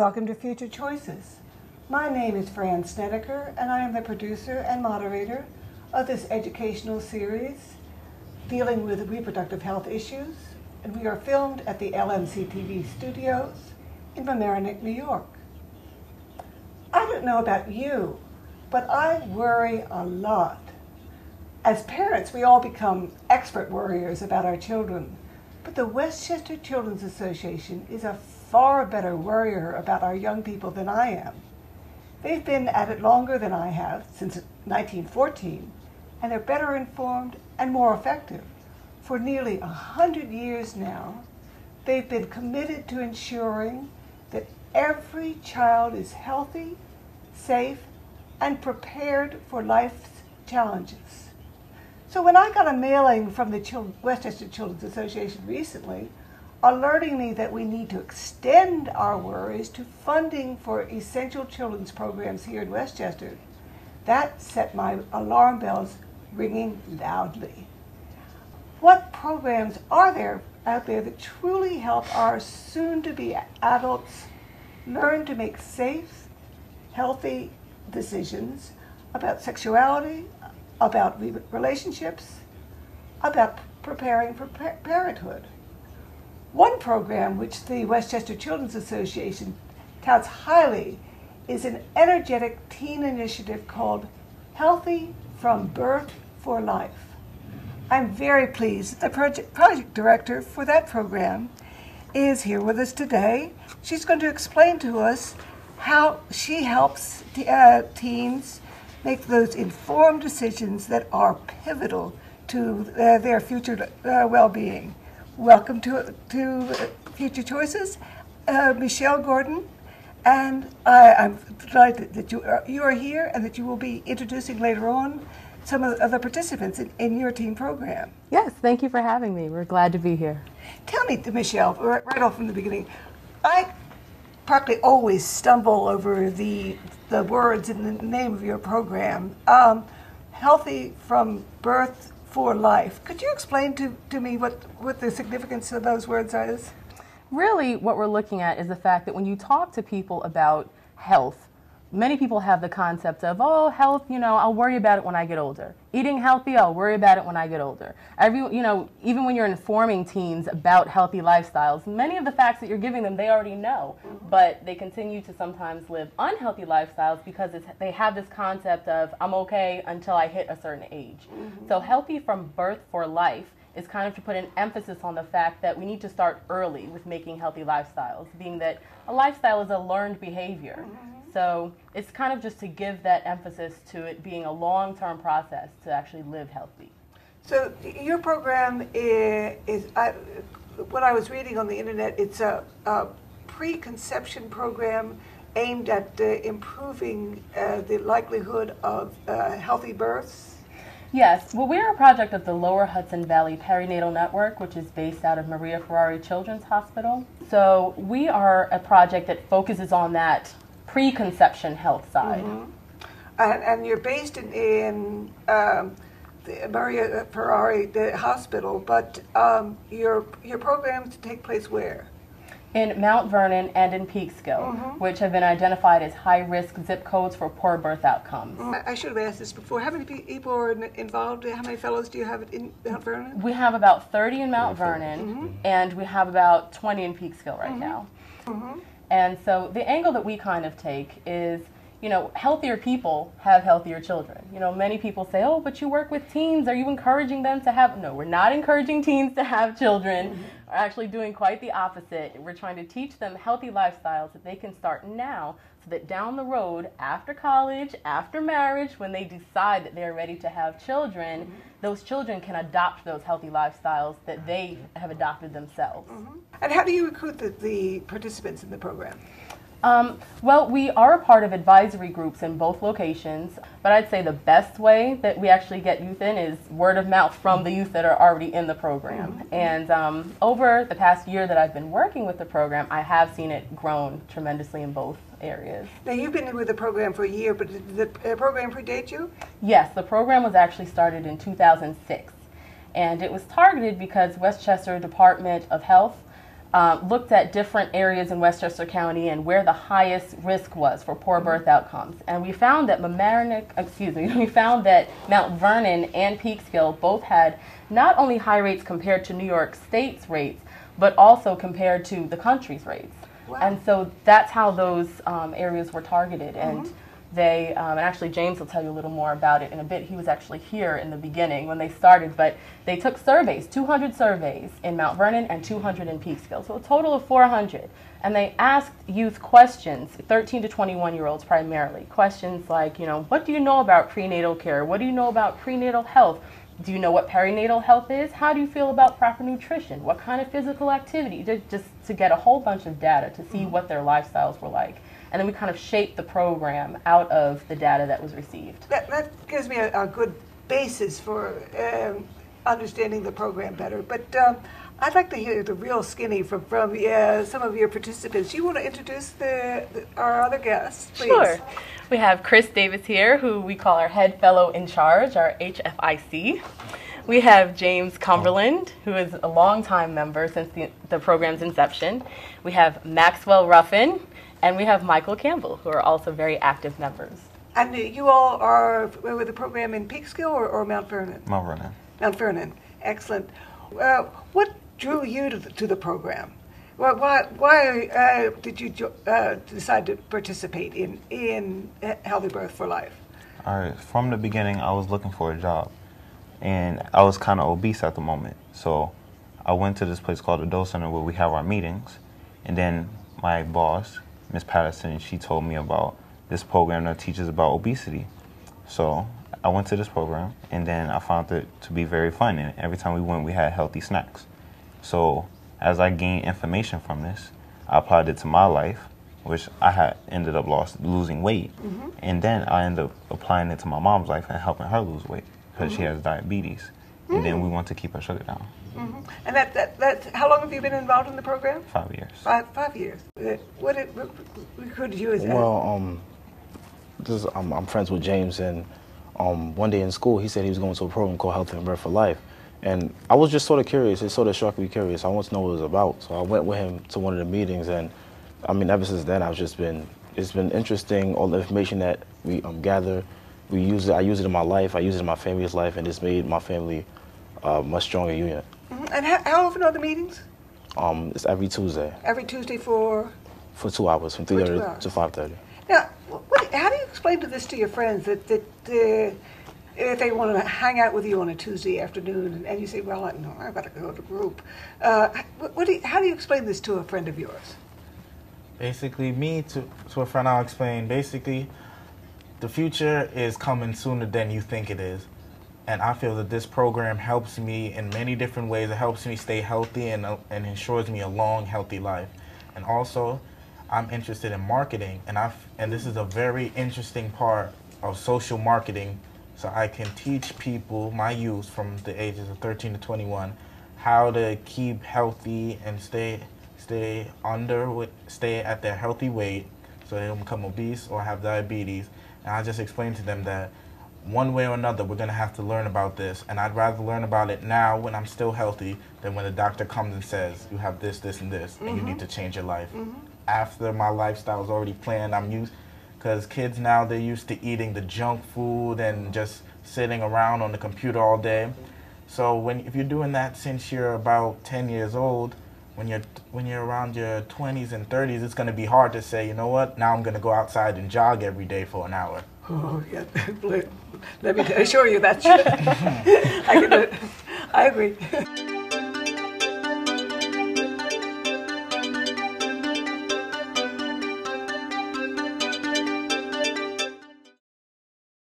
welcome to Future Choices. My name is Fran Snedeker, and I am the producer and moderator of this educational series dealing with reproductive health issues, and we are filmed at the LMC TV studios in Mamaroneck, New York. I don't know about you, but I worry a lot. As parents, we all become expert worriers about our children, but the Westchester Children's Association is a far better worrier about our young people than I am. They've been at it longer than I have, since 1914, and they're better informed and more effective. For nearly 100 years now, they've been committed to ensuring that every child is healthy, safe, and prepared for life's challenges. So when I got a mailing from the Westchester Children's Association recently, alerting me that we need to extend our worries to funding for essential children's programs here in Westchester, that set my alarm bells ringing loudly. What programs are there out there that truly help our soon-to-be adults learn to make safe, healthy decisions about sexuality, about relationships, about preparing for parenthood? One program which the Westchester Children's Association touts highly is an energetic teen initiative called Healthy from Birth for Life. I'm very pleased the project director for that program is here with us today. She's going to explain to us how she helps teens make those informed decisions that are pivotal to their future well-being. Welcome to Future Choices, Michelle Gordon, and I'm delighted that you are here and that you will be introducing later on some of the participants in your team program. Yes, thank you for having me. We're glad to be here. Tell me, Michelle, right off from the beginning, I practically always stumble over the words in the name of your program, Healthy from Birth for Life. Could you explain to me what the significance of those words is? Really, what we're looking at is the fact that when you talk to people about health, many people have the concept of, oh, health, I'll worry about it when I get older. Eating healthy, I'll worry about it when I get older. Even when you're informing teens about healthy lifestyles, many of the facts that you're giving them, they already know, but they continue to sometimes live unhealthy lifestyles because they have this concept of, I'm okay until I hit a certain age. So healthy from birth for life is kind of to put an emphasis on the fact that we need to start early with making healthy lifestyles, being that a lifestyle is a learned behavior. So it's kind of just to give that emphasis to it being a long-term process to actually live healthy. So your program is what I was reading on the internet, it's a preconception program aimed at improving the likelihood of healthy births? Yes, well, we're a project of the Lower Hudson Valley Perinatal Network, which is based out of Maria Ferrari Children's Hospital. So we are a project that focuses on that preconception health side. And you're based in the Maria Ferrari Hospital, but your programs take place where? In Mount Vernon and in Peekskill, which have been identified as high-risk zip codes for poor birth outcomes. I should have asked this before. How many people are involved? How many fellows do you have in Mount Vernon? We have about 30 in Mount Vernon, and we have about 20 in Peekskill right now. And so the angle that we kind of take is, healthier people have healthier children. Many people say, oh, but you work with teens. Are you encouraging them to have? No, we're not encouraging teens to have children. We're actually doing quite the opposite. We're trying to teach them healthy lifestyles that they can start now so that down the road, after college, after marriage, when they decide that they're ready to have children, those children can adopt those healthy lifestyles that they have adopted themselves. And how do you recruit the participants in the program? Well, we are a part of advisory groups in both locations, but I'd say the best way that we actually get youth in is word of mouth from the youth that are already in the program. And over the past year that I've been working with the program, I have seen it grown tremendously in both areas. Now, you've been with the program for a year, but did the program predate you? Yes, the program was actually started in 2006, and it was targeted because Westchester Department of Health looked at different areas in Westchester County and where the highest risk was for poor birth outcomes. And we found that we found that Mount Vernon and Peekskill both had not only high rates compared to New York State's rates, but also compared to the country's rates. Wow. And so that's how those areas were targeted. And they, and actually James will tell you a little more about it in a bit. He was actually here in the beginning when they started, but they took surveys, 200 surveys in Mount Vernon and 200 in Peekskill, so a total of 400. And they asked youth questions, 13 to 21-year-olds primarily, questions like, you know, what do you know about prenatal care? What do you know about prenatal health? Do you know what perinatal health is? How do you feel about proper nutrition? What kind of physical activity? Just to get a whole bunch of data to see what their lifestyles were like. And then we kind of shaped the program out of the data that was received. That gives me a good basis for understanding the program better. But I'd like to hear the real skinny from some of your participants. You want to introduce our other guests, please? Sure. We have Chris Davis here, who we call our head fellow in charge, our HFIC. We have James Cumberland, who is a longtime member since the program's inception. We have Maxwell Ruffin, and we have Michael Campbell, who are also very active members. And you all are with the program in Peekskill or Mount Vernon? Mount Vernon. Mount Vernon. Excellent. What drew you to the program? Why did you decide to participate in Healthy Birth for Life? All right. From the beginning, I was looking for a job, and I was kind of obese at the moment. So I went to this place called the Dole Center where we have our meetings, and then my boss, Ms. Patterson, she told me about this program that teaches about obesity. So I went to this program, and then I found it to be very fun. And every time we went, we had healthy snacks. So as I gained information from this, I applied it to my life, which I had ended up losing weight. And then I ended up applying it to my mom's life and helping her lose weight because she has diabetes. And then we want to keep her sugar down. And that's how long have you been involved in the program? 5 years. 5 years. What could you as well? I'm friends with James, and one day in school he said he was going to a program called Healthy Birth for Life, and I was just sort of curious. It sort of struck me curious. I wanted to know what it was about, so I went with him to one of the meetings, and I mean, ever since then it's been interesting. All the information that we gather, I use it in my life. I use it in my family's life, and it's made my family a much stronger unit. And how often are the meetings? It's every Tuesday. Every Tuesday for 2 hours, from 3:30 to 5:30. Now, how do you explain this to your friends that if they want to hang out with you on a Tuesday afternoon and you say, well, no, I've got to go to group. How do you explain this to a friend of yours? Basically, to a friend, I'll explain. Basically, the future is coming sooner than you think it is. And I feel that this program helps me in many different ways. It helps me stay healthy and ensures me a long, healthy life. And also, I'm interested in marketing, and this is a very interesting part of social marketing. So I can teach people, my youth from the ages of 13 to 21, how to keep healthy and stay at their healthy weight, so they don't become obese or have diabetes. And I just explained to them that one way or another, we're going to have to learn about this, and I'd rather learn about it now when I'm still healthy than when the doctor comes and says, you have this, this, and this, and you need to change your life. After my lifestyle is already planned, because kids now, they're used to eating the junk food and just sitting around on the computer all day. So if you're doing that since you're about 10 years old, when you're around your 20s and 30s, it's going to be hard to say, you know what, now I'm going to go outside and jog every day for an hour. Oh, yeah. Let me assure you that's I agree.